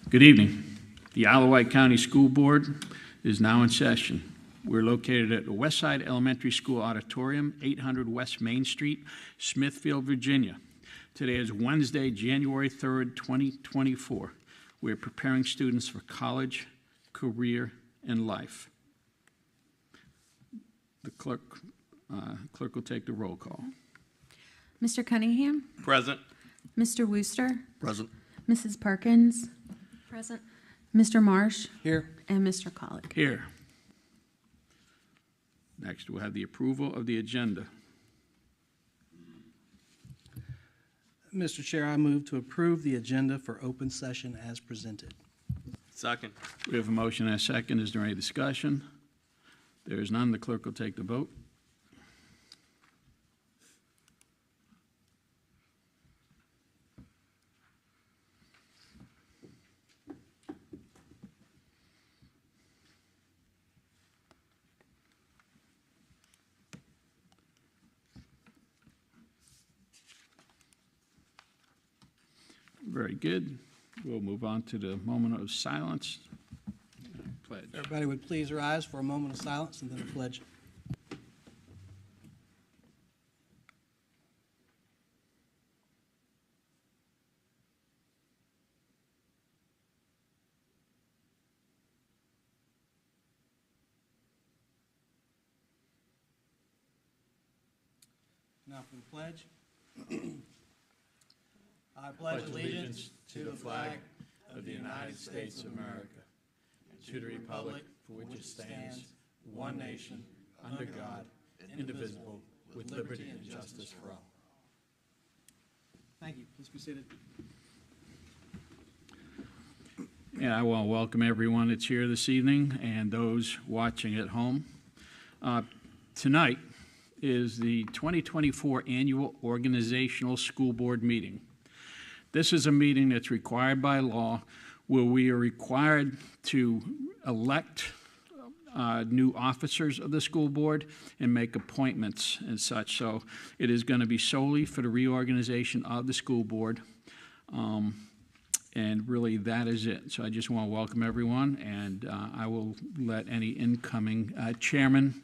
Good evening. The Wight County School Board is now in session. We're located at the Westside Elementary School Auditorium, 800 West Main Street, Smithfield, Virginia. Today is Wednesday, January 3rd, 2024. We're preparing students for college, career, and life. The clerk will take the roll call. Mr. Cunningham? Present. Mr. Wooster? Present. Mrs. Perkins? Present. Mr. Marsh? Here. And Mr. Collick? Here. Next, we'll have the approval of the agenda. Mr. Chair, I move to approve the agenda for open session as presented. Second. We have a motion and a second. Is there any discussion? There is none. The clerk will take the vote. Very good. We'll move on to the moment of silence. Pledge. Everybody would please rise for a moment of silence and then a pledge. Now for the pledge. I pledge allegiance to the flag of the United States of America and to the republic for which it stands, one nation, under God, indivisible, with liberty and justice for all. Thank you. Please be seated. And I want to welcome everyone that's here this evening and those watching at home. Tonight is the 2024 Annual Organizational School Board meeting. This is a meeting that's required by law where we are required to elect new officers of the school board and make appointments and such. So it is going to be solely for the reorganization of the school board. And really that is it. So I just want to welcome everyone, and I will let any incoming chairman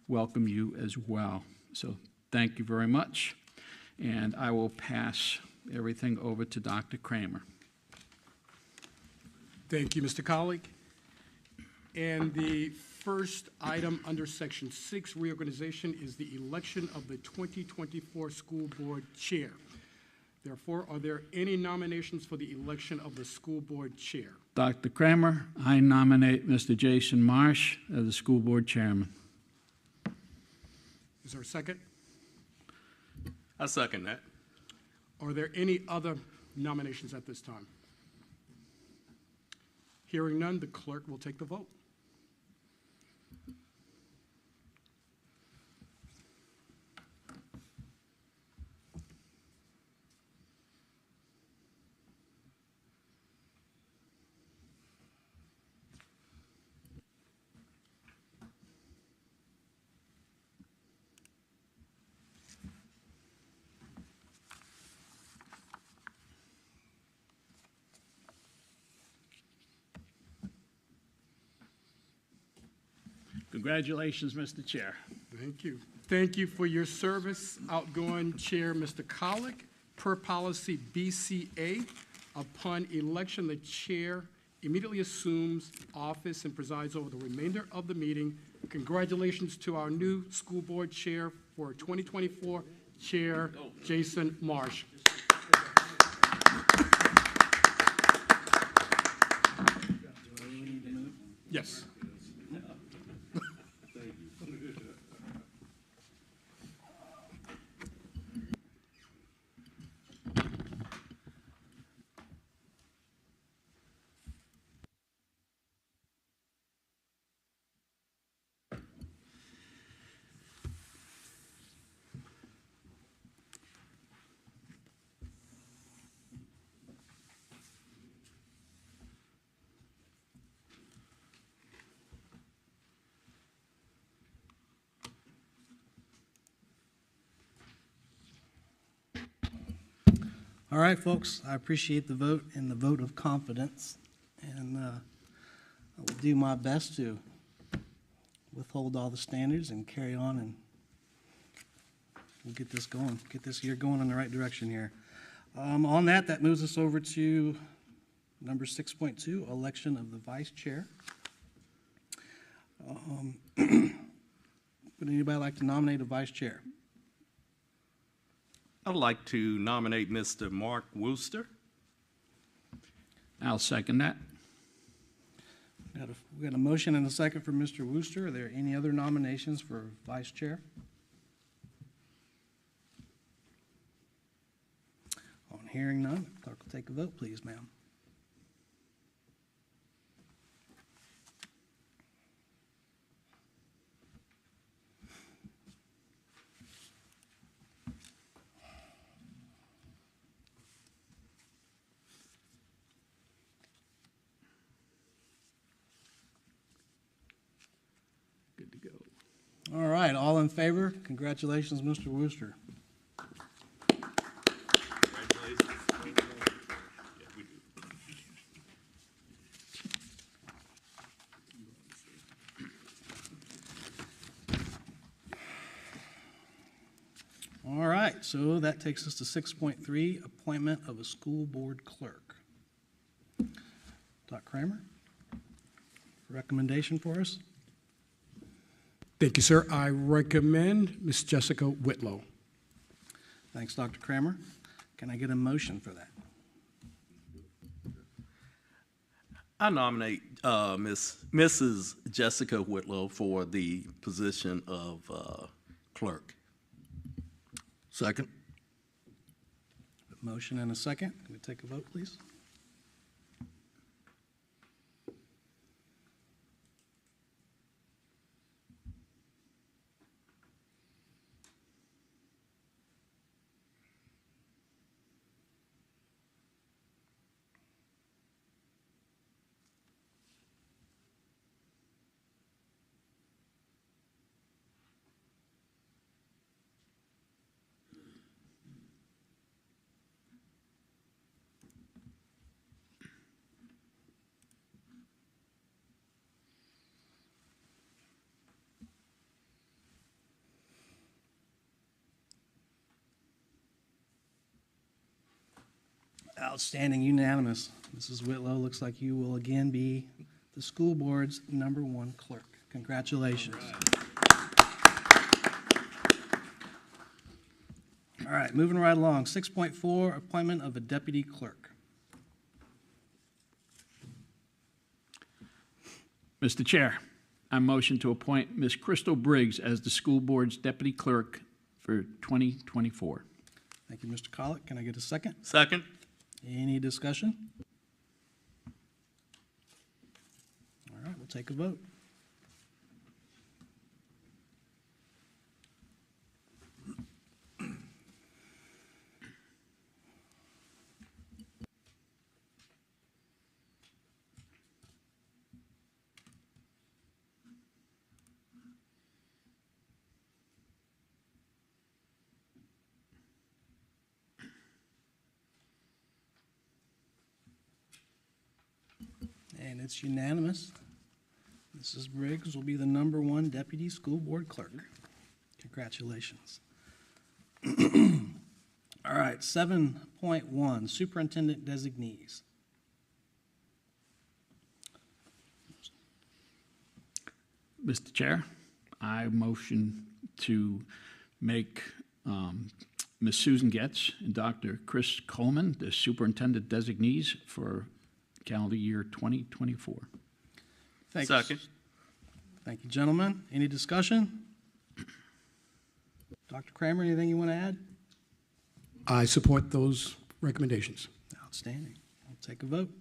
welcome you as well. So thank you very much. And I will pass everything over to Dr. Kramer. Thank you, Mr. Collick. And the first item under Section 6, reorganization, is the election of the 2024 School Board Chair. Therefore, are there any nominations for the election of the School Board Chair? Dr. Kramer, I nominate Mr. Jason Marsh as the School Board Chairman. Is there a second? I second that. Are there any other nominations at this time? Hearing none, the clerk will take the vote. Congratulations, Mr. Chair. Thank you. Thank you for your service, outgoing Chair Mr. Collick. Per policy BCA, upon election, the chair immediately assumes office and presides over the remainder of the meeting. Congratulations to our new school board chair for 2024, Chair Jason Marsh. Yes. All right, folks, I appreciate the vote and the vote of confidence, and I will do my best to withhold all the standards and carry on, and we'll get this going, get this year going in the right direction here. On that moves us over to number 6.2, election of the vice chair. Would anybody like to nominate a vice chair? I'd like to nominate Mr. Mark Wooster. I'll second that. We got a motion and a second for Mr. Wooster. Are there any other nominations for vice chair? On hearing none, clerk will take a vote, please, ma'am. Good to go. All right, all in favor? Congratulations, Mr. Wooster. All right, so that takes us to 6.3, appointment of a school board clerk. Dr. Kramer, recommendation for us? Thank you, sir. I recommend Ms. Jessica Whitlow. Thanks, Dr. Kramer. Can I get a motion for that? I nominate Mrs. Jessica Whitlow for the position of clerk. Second. A motion and a second. Can we take a vote, please? Outstanding, unanimous. Mrs. Whitlow, looks like you will again be the school board's #1 clerk. Congratulations. All right, moving right along. 6.4, appointment of a deputy clerk. Mr. Chair, I motion to appoint Ms. Crystal Briggs as the school board's deputy clerk for 2024. Thank you, Mr. Colick. Can I get a second? Second. Any discussion? All right, we'll take a vote. And it's unanimous. Mrs. Briggs will be the #1 deputy school board clerk. Congratulations. All right, 7.1, superintendent designees. Mr. Chair, I motion to make Ms. Susan Getz and Dr. Chris Coleman the superintendent designees for calendar year 2024. Thank you. Second. Thank you, gentlemen. Any discussion? Dr. Kramer, anything you want to add? I support those recommendations. Outstanding. I'll take a vote.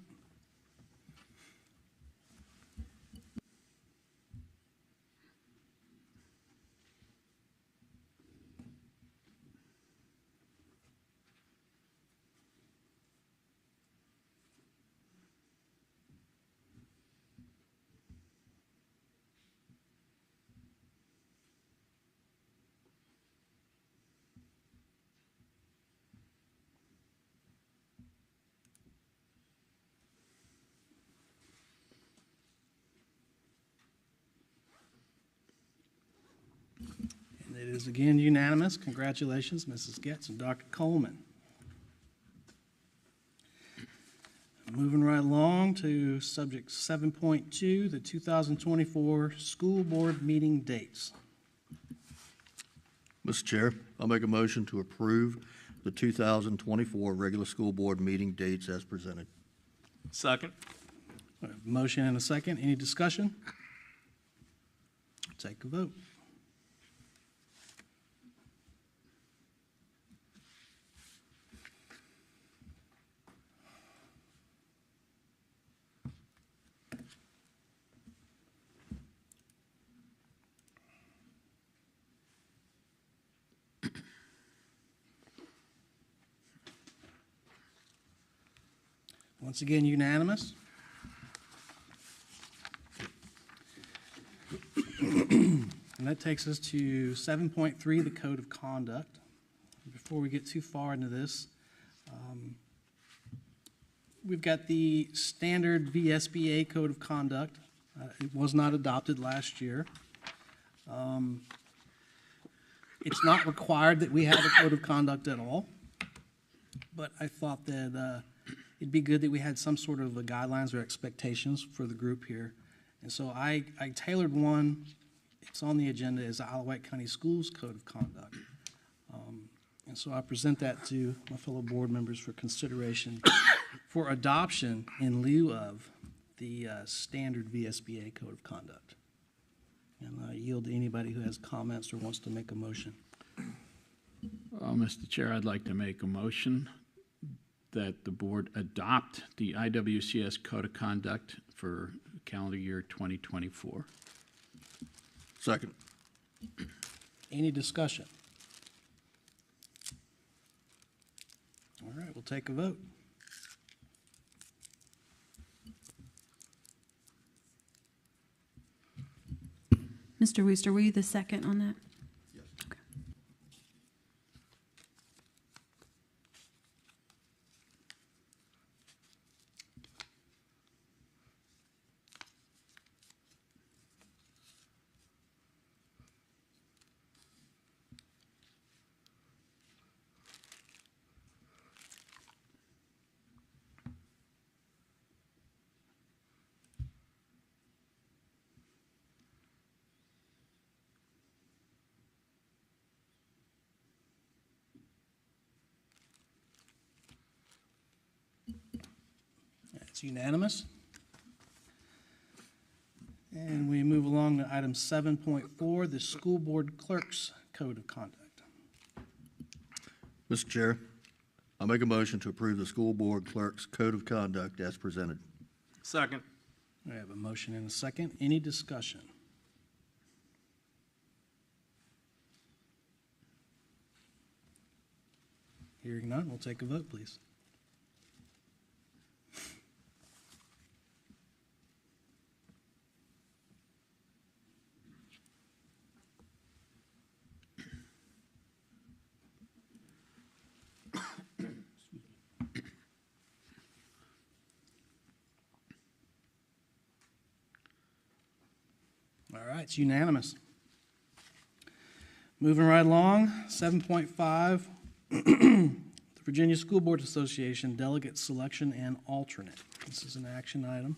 It is again unanimous. Congratulations, Mrs. Getz and Dr. Coleman. Moving right along to subject 7.2, the 2024 school board meeting dates. Mr. Chair, I'll make a motion to approve the 2024 regular school board meeting dates as presented. Second. We have a motion and a second. Any discussion? Take a vote. Once again, unanimous. And that takes us to 7.3, the Code of Conduct. Before we get too far into this, we've got the standard VSBA Code of Conduct. It was not adopted last year. It's not required that we have a Code of Conduct at all, but I thought that it'd be good that we had some sort of guidelines or expectations for the group here. And so I tailored one. It's on the agenda as the Wight County Schools Code of Conduct. And so I present that to my fellow board members for consideration for adoption in lieu of the standard VSBA Code of Conduct. And I yield to anybody who has comments or wants to make a motion. Mr. Chair, I'd like to make a motion that the board adopt the IWCS Code of Conduct for calendar year 2024. Second. Any discussion? All right, we'll take a vote. Mr. Wooster, were you the second on that? Yes. Okay. It's unanimous. And we move along to item 7.4, the School Board Clerk's Code of Conduct. Mr. Chair, I'll make a motion to approve the school board clerk's code of conduct as presented. Second. We have a motion and a second. Any discussion? Hearing none, we'll take a vote, please. All right, it's unanimous. Moving right along, 7.5, the Virginia School Board Association Delegate Selection and Alternate. This is an action item.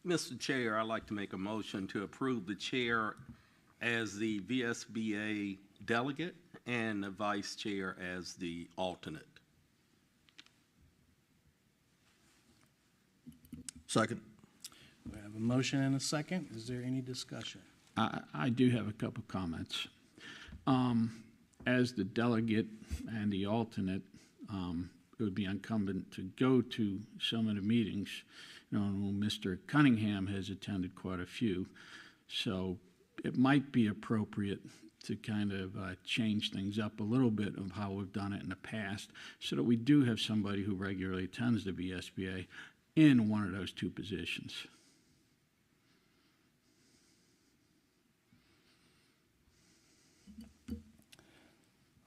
Mr. Chair, I'd like to make a motion to approve the chair as the VSBA delegate and the vice chair as the alternate. Second. We have a motion and a second. Is there any discussion? I do have a couple comments. As the delegate and the alternate, it would be incumbent to go to some of the meetings. You know, Mr. Cunningham has attended quite a few, so it might be appropriate to kind of change things up a little bit of how we've done it in the past, so that we do have somebody who regularly attends the VSBA in one of those two positions.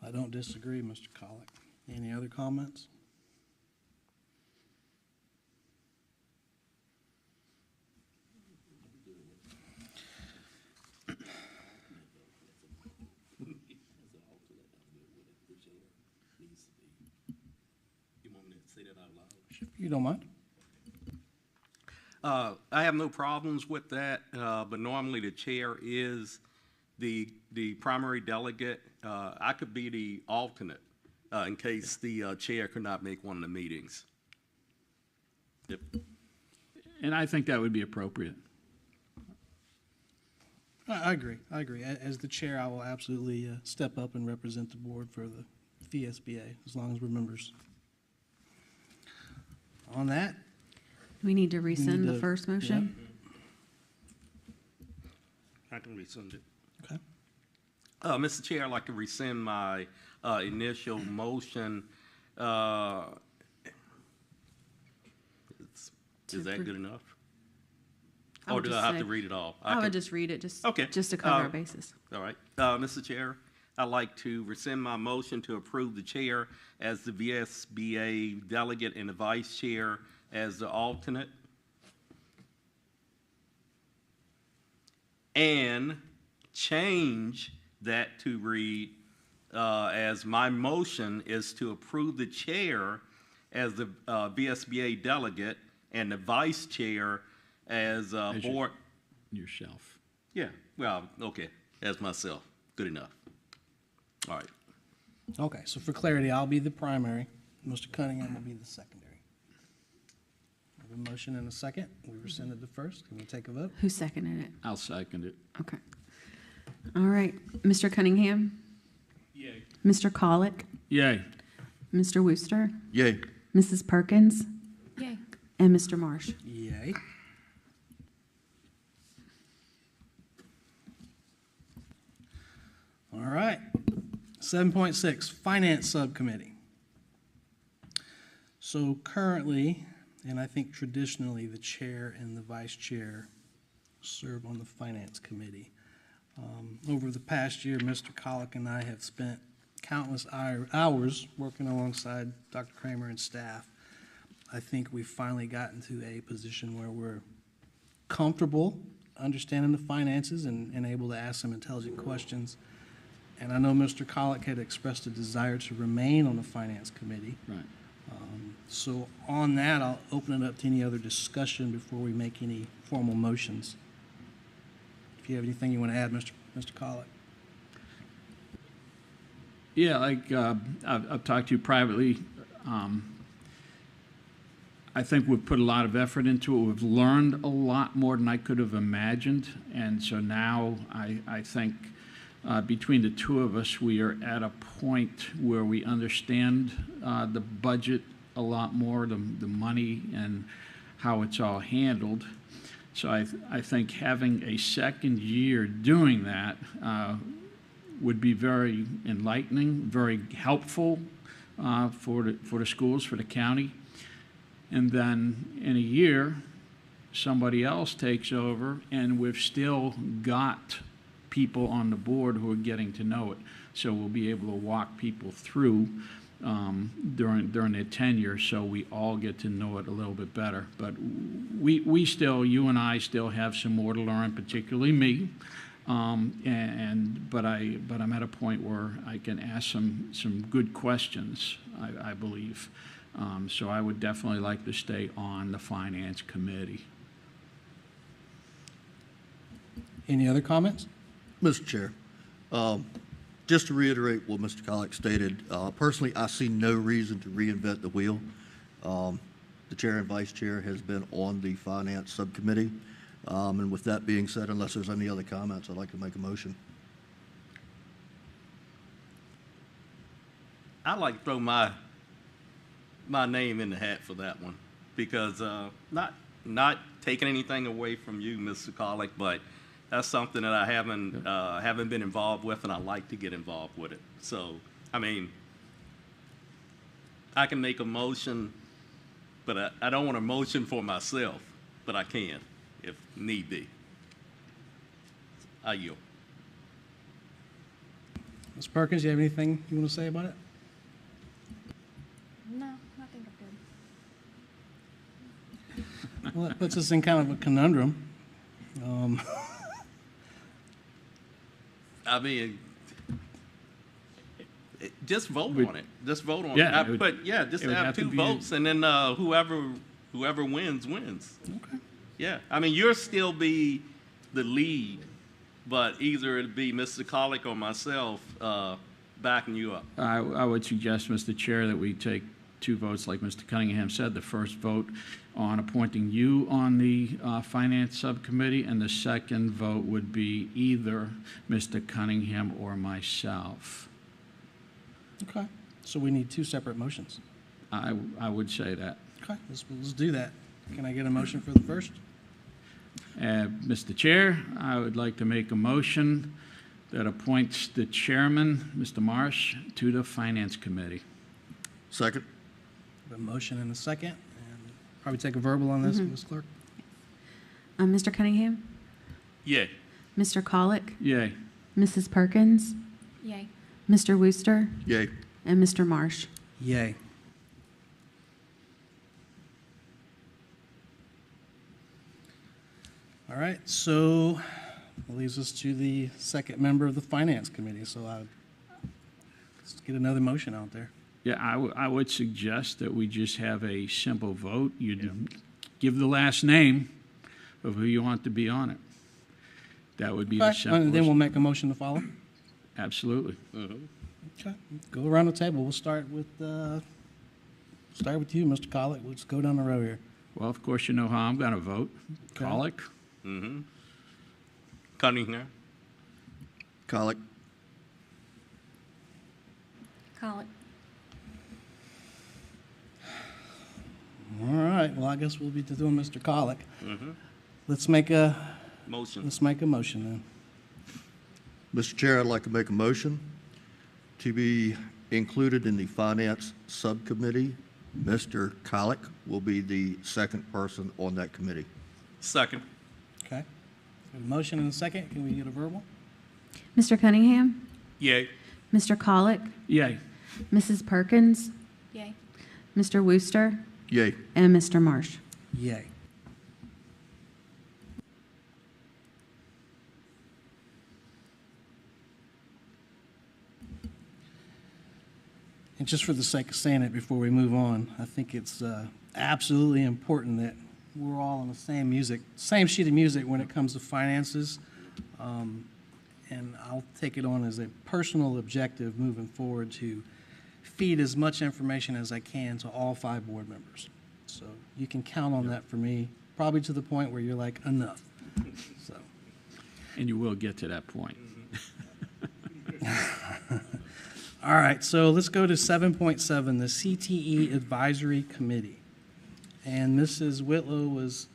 I don't disagree, Mr. Colick. Any other comments? If you don't mind. I have no problems with that, but normally the chair is the primary delegate. I could be the alternate in case the chair could not make one of the meetings. Yep. And I think that would be appropriate. I agree. I agree. As the chair, I will absolutely step up and represent the board for the VSBA, as long as we're members. On that, Do we need to need rescind the to- first motion? I can rescind it. okay. Mr. Chair, I'd like to rescind my initial motion. Is that good enough? I Or would do I just have say- to read it all? I can- would just read it, just Okay. to cover our bases. All right. Mr. Chair, I'd like to rescind my motion to approve the chair as the VSBA delegate and the vice chair as the alternate. And change that to read as my motion is to approve the chair as the VSBA delegate and the vice chair as As your- board. Yourself. Yeah, well, okay, as myself, good enough. All right, Okay, so for clarity, I'll be the primary. Mr. Cunningham will be the secondary. I have a motion and a second. We rescinded the first. Can we take a vote? Who seconded it? I'll second it. Okay. All right. Mr. Cunningham? Yay. Mr. Colick? Yay. Mr. Wooster? Yay. Mrs. Perkins? Yay. And Mr. Marsh? Yay. All right. 7.6, Finance Subcommittee. So currently, and I think traditionally, the chair and the vice chair serve on the Finance Committee. Over the past year, Mr. Colick and I have spent countless hours working alongside Dr. Kramer and staff. I think we've finally gotten to a position where we're comfortable understanding the finances and able to ask some intelligent questions. And I know Mr. Colick had expressed a desire to remain on the Finance Committee. Right. So on that, I'll open it up to any other discussion before we make any formal motions. If you have anything you want to add, Mr. Colick. Yeah, like I've talked to you privately. I think we've put a lot of effort into it. We've learned a lot more than I could have imagined. And so now I think between the two of us, we are at a point where we understand the budget a lot more, the money and how it's all handled. So I think having a second year doing that would be very enlightening, very helpful for the schools, for the county. And then in a year, somebody else takes over, and we've still got people on the board who are getting to know it. So we'll be able to walk people through during their tenure, so we all get to know it a little bit better. But we still, you and I still have some more to learn, particularly me. But I'm at a point where I can ask some good questions, I believe. So I would definitely like to stay on the Finance Committee. Any other comments? Mr. Chair, just to reiterate what Mr. Colick stated, personally, I see no reason to reinvent the wheel. The chair and vice chair has been on the Finance Subcommittee. And with that being said, unless there's any other comments, I'd like to make a motion. I'd like to throw my name in the hat for that one, because not taking anything away from you, Mr. Colick, but that's something that I haven't been involved with, and I like to get involved with it. So, I mean, I can make a motion, but I don't want a motion for myself, but I can, if need be. I yield. Ms. Perkins, you have anything you want to say about it? No, I think I'm good. Well, that puts us in kind of a conundrum. I mean, just vote Would- on it. Just vote on Yeah, it. it would- But yeah, just it would have have to two be- votes, and then whoever wins wins. Okay. Yeah, I mean, you'll still be the lead, but either it'll be Mr. Colick or myself backing you up. I would suggest, Mr. Chair, that we take two votes, like Mr. Cunningham said. The first vote on appointing you on the Finance Subcommittee, and the second vote would be either Mr. Cunningham or myself. Okay. So we need two separate motions. I would say that. Okay, let's do that. Can I get a motion for the first? Mr. Chair, I would like to make a motion that appoints the chairman, Mr. Marsh, to the Finance Committee. Second? A motion and a second, and probably take a verbal on this, Ms. Clerk. Mr. Cunningham? Yeah. Mr. Colick? Yay. Mrs. Perkins? Yay. Mr. Wooster? Yay. And Mr. Marsh? Yay. All right, so that leaves us to the second member of the Finance Committee, so let's get another motion out there. Yeah, I would suggest that we just have a simple vote. You give the last name of who you want to be on it. That would be the Okay, and then we'll simplest. make a motion to follow. Absolutely. Okay, go around the table. We'll start with you, Mr. Colick. Let's go down the row here. Well, of course, you know how I'm going to vote. Okay. Colick? Mm-hmm. Cunningham. Colick? Colick. All right, well, I guess we'll be doing Mr. Colick. Mm-hmm. Let's make a Motion. motion then. Mr. Chair, I'd like to make a motion to be included in the Finance Subcommittee. Mr. Colick will be the second person on that committee. Second. Okay. So a motion and a second. Can we get a verbal? Mr. Cunningham? Yay. Mr. Colick? Yay. Mrs. Perkins? Yay. Mr. Wooster? Yay. And Mr. Marsh? Yay. And just for the sake of saying it before we move on, I think it's absolutely important that we're all on the same sheet of music when it comes to finances. And I'll take it on as a personal objective moving forward to feed as much information as I can to all 5 board members. So you can count on that for me, probably to the point where you're like, enough. So, And you will get to that point. all right, so let's go to 7.7, the CTE Advisory Committee. And Mrs. Whitlow was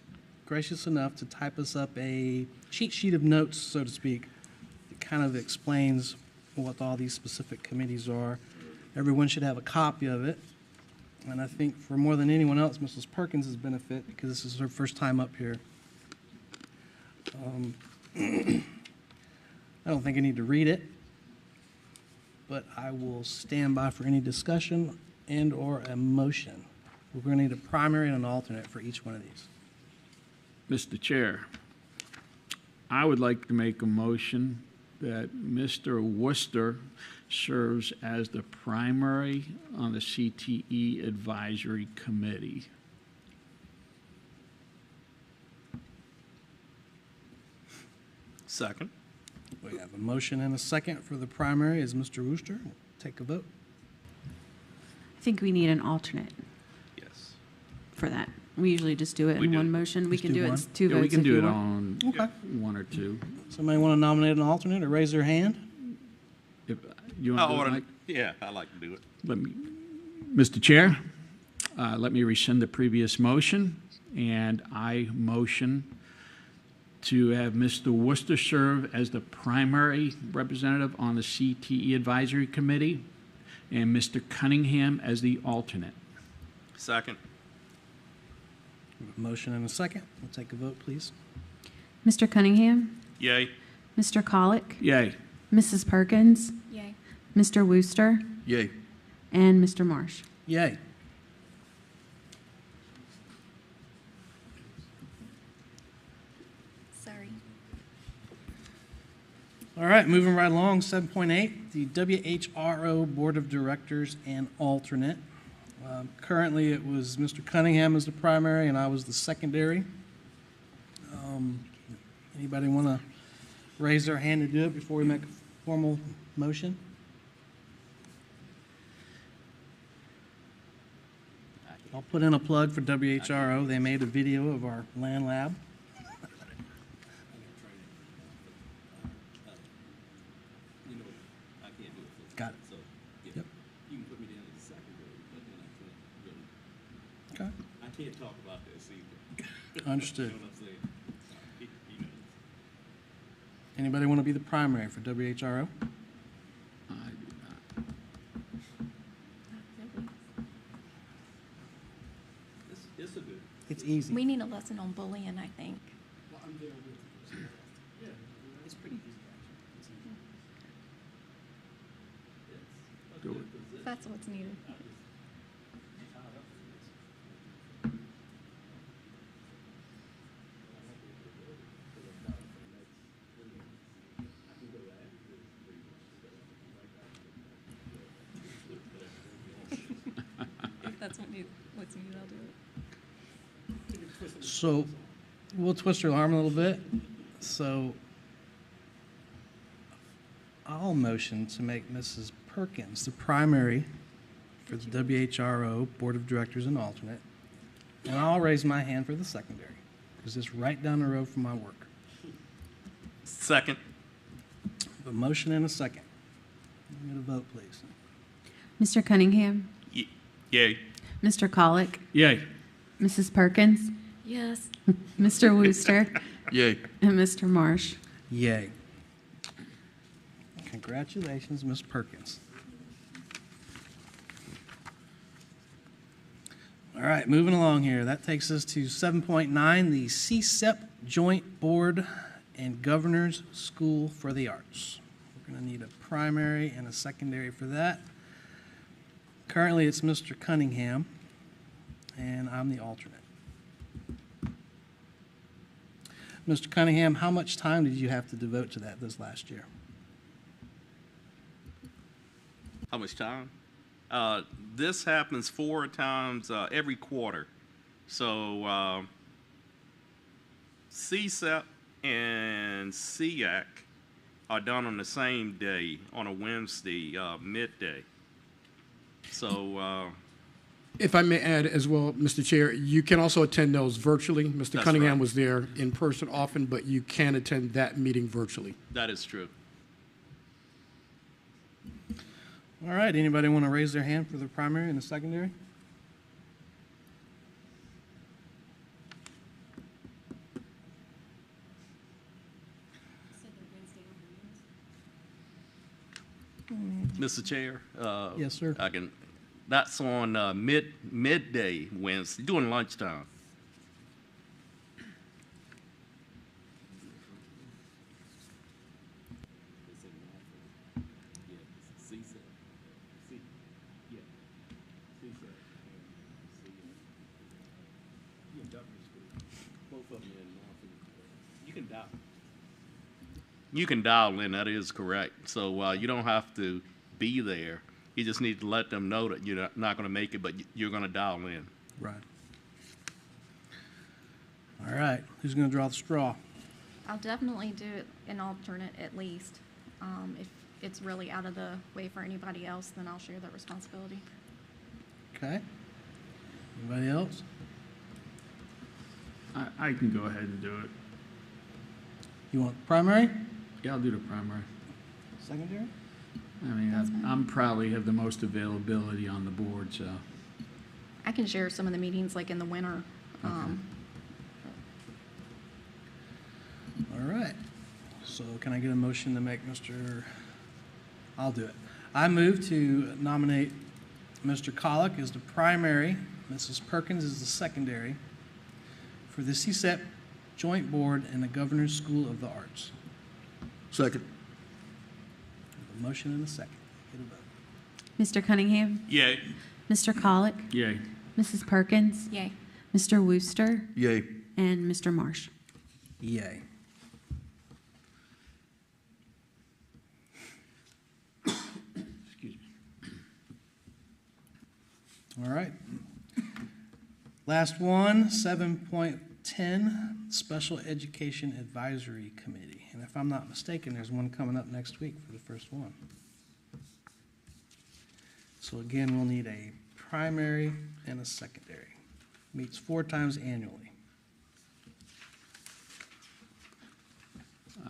gracious enough to type us up a cheat sheet of notes, so to speak. It kind of explains what all these specific committees are. Everyone should have a copy of it. And I think for more than anyone else, Mrs. Perkins has benefit because this is her first time up here. I don't think I need to read it, but I will stand by for any discussion and or a motion. We're going to need a primary and an alternate for each one of these. Mr. Chair, I would like to make a motion that Mr. Wooster serves as the primary on the CTE Advisory Committee. Second. We have a motion and a second for the primary. Is Mr. Wooster? We'll take a vote. I think we need an alternate Yes. for that. We usually just do it We in do. one motion. We Just can do do it one? as 2 Yeah, votes we can if do you it want. on Okay. 1 or 2. Somebody want to nominate an alternate or raise their hand? If you want to do it, Mike? Yeah, I like to do it. Mr. Chair, let me rescind the previous motion, and I motion to have Mr. Wooster serve as the primary representative on the CTE Advisory Committee, and Mr. Cunningham as the alternate. Second. We have a motion and a second. We'll take a vote, please. Mr. Cunningham? Yay. Mr. Colick? Yay. Mrs. Perkins? Yay. Mr. Wooster? Yay. And Mr. Marsh? Yay. Sorry. All right, moving right along, 7.8, the WHRO Board of Directors and alternate. Currently, it was Mr. Cunningham as the primary, and I was the secondary. Anybody want to raise their hand to do it before we make a formal motion? I'll put in a plug for WHRO. They made a video of our land lab. Got it. Yep. You can put me down as a secondary, but then I can't really, Okay. I can't talk about this either. Understood. You know what I'm saying? He knows. Anybody want to be the primary for WHRO? I do not. It's a good. It's easy. We need a lesson on bullying, I think. It's pretty easy. Do it. That's what's needed. If that's what's needed, I'll do it. So we'll twist your arm a little bit. So I'll motion to make Mrs. Perkins the primary for the WHRO Board of Directors and alternate. And I'll raise my hand for the secondary, because it's right down the road from my work. Second. A motion and a second. Get a vote, please. Mr. Cunningham, Yay. Mr. Colick, Yay. Mrs. Perkins, Yes. Mr. Wooster, Yay. and Mr. Marsh. Yay. Congratulations, Ms. Perkins. All right, moving along here. That takes us to 7.9, the CSEP Joint Board and Governors School for the Arts. We're going to need a primary and a secondary for that. Currently, it's Mr. Cunningham, and I'm the alternate. Mr. Cunningham, how much time did you have to devote to that this last year? How much time? This happens 4 times every quarter. So CSEP and SEAC are done on the same day, on a Wednesday, midday. So If I may add as well, Mr. Chair, you can also attend those virtually. Mr. That's Cunningham right. was there in person often, but you can attend that meeting virtually. that is true. All right, anybody want to raise their hand for the primary and the secondary? Mr. Chair? Yes, sir. I can, that's on midday Wednesday, during lunchtime. You can dial in, that is correct. So you don't have to be there. You just need to let them know that you're not going to make it, but you're going to dial in. Right. All right, who's going to draw the straw? I'll definitely do it an alternate at least. If it's really out of the way for anybody else, then I'll share that responsibility. Okay. Anybody else? I can go ahead and do it. You want primary? Yeah, I'll do the primary. Secondary? I mean, I'm probably have the most availability on the board, so. I can share some of the meetings like in the winter. All right. So can I get a motion to make I'll do it. I move to nominate Mr. Colick as the primary, Mrs. Perkins as the secondary for the CSEP Joint Board and the Governor's School of the Arts. Second. A motion and a second. Get a vote. Mr. Cunningham, Yay. Mr. Colick, Yay. Mrs. Perkins, Yay. Mr. Wooster, Yay. and Mr. Marsh. Yay. All right. Last one, 7.10, Special Education Advisory Committee. And if I'm not mistaken, there's one coming up next week for the first one. So again, we'll need a primary and a secondary. Meets 4 times annually.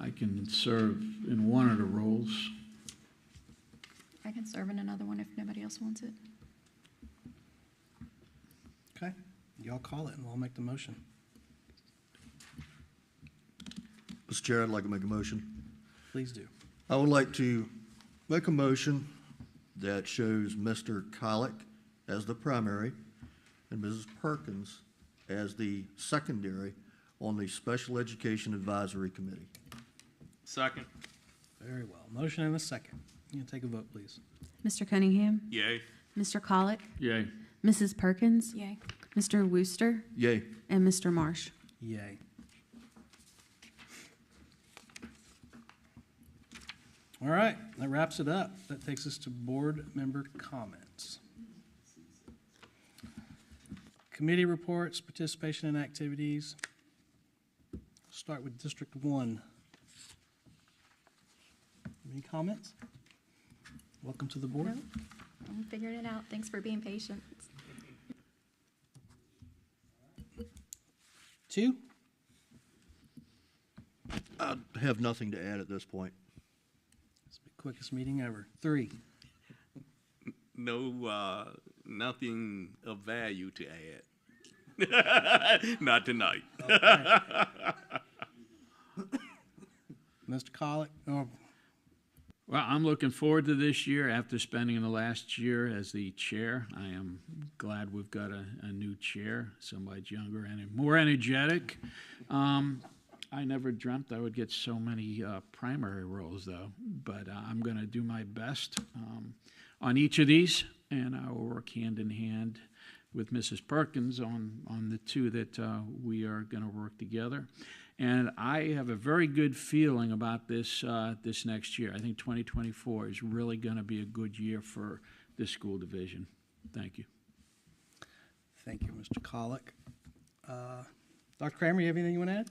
I can serve in one of the roles. I can serve in another one if nobody else wants it. Okay? Y'all call it and we'll make the motion. Mr. Chair, I'd like to make a motion. Please do. I would like to make a motion that shows Mr. Colick as the primary and Mrs. Perkins as the secondary on the Special Education Advisory Committee. Second. Very well. Motion and a second. You can take a vote, please. Mr. Cunningham? Yay. Mr. Colick? Yay. Mrs. Perkins? Yay. Mr. Wooster? Yay. And Mr. Marsh? Yay. All right, that wraps it up. That takes us to board member comments. Committee reports, participation in activities. Start with District 1. Any comments? Welcome to the board. Nope. I'm figuring it out. Thanks for being patient. 2? I have nothing to add at this point. It's the quickest meeting ever. 3. No, nothing of value to add. Not tonight. Okay. Mr. Colick, oh, Well, I'm looking forward to this year. After spending the last year as the chair, I am glad we've got a new chair, somebody younger and more energetic. I never dreamt I would get so many primary roles, though, but I'm going to do my best on each of these, and I will work hand in hand with Mrs. Perkins on the 2 that we are going to work together. And I have a very good feeling about this this next year. I think 2024 is really going to be a good year for this school division. Thank you. thank you, Mr. Colick. Dr. Kramer, you have anything you want to add?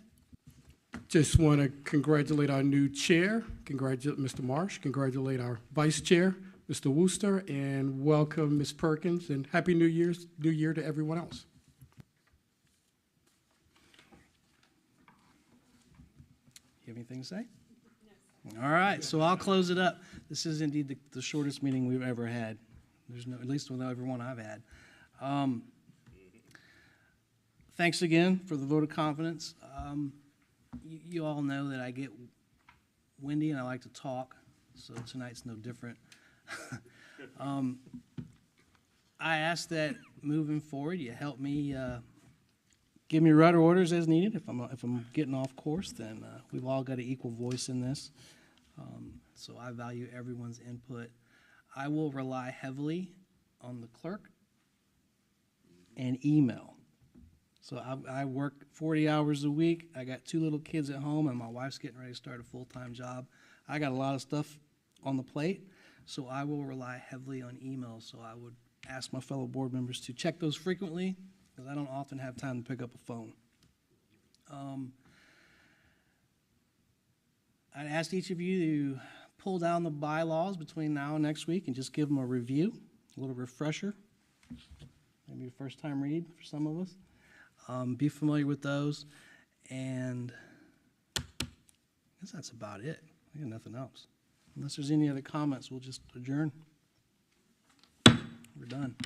Just want to congratulate our new chair, congratulate Mr. Marsh, congratulate our vice chair, Mr. Wooster, and welcome Ms. Perkins, and Happy New Year to everyone else. You have anything to say? No. All right, so I'll close it up. This is indeed the shortest meeting we've ever had. There's no, at least with every one I've had. Thanks again for the vote of confidence. You all know that I get windy and I like to talk, so tonight's no different. I ask that moving forward, you help me give me rudder orders as needed. If I'm getting off course, then we've all got an equal voice in this. So I value everyone's input. I will rely heavily on the clerk and email. So I work 40 hours a week. I got 2 little kids at home, and my wife's getting ready to start a full-time job. I got a lot of stuff on the plate, so I will rely heavily on email. So I would ask my fellow board members to check those frequently, because I don't often have time to pick up a phone. I'd ask each of you to pull down the bylaws between now and next week and just give them a review, a little refresher, maybe a first-time read for some of us. Be familiar with those, and I guess that's about it. I got nothing else. Unless there's any other comments, we'll just adjourn. We're done.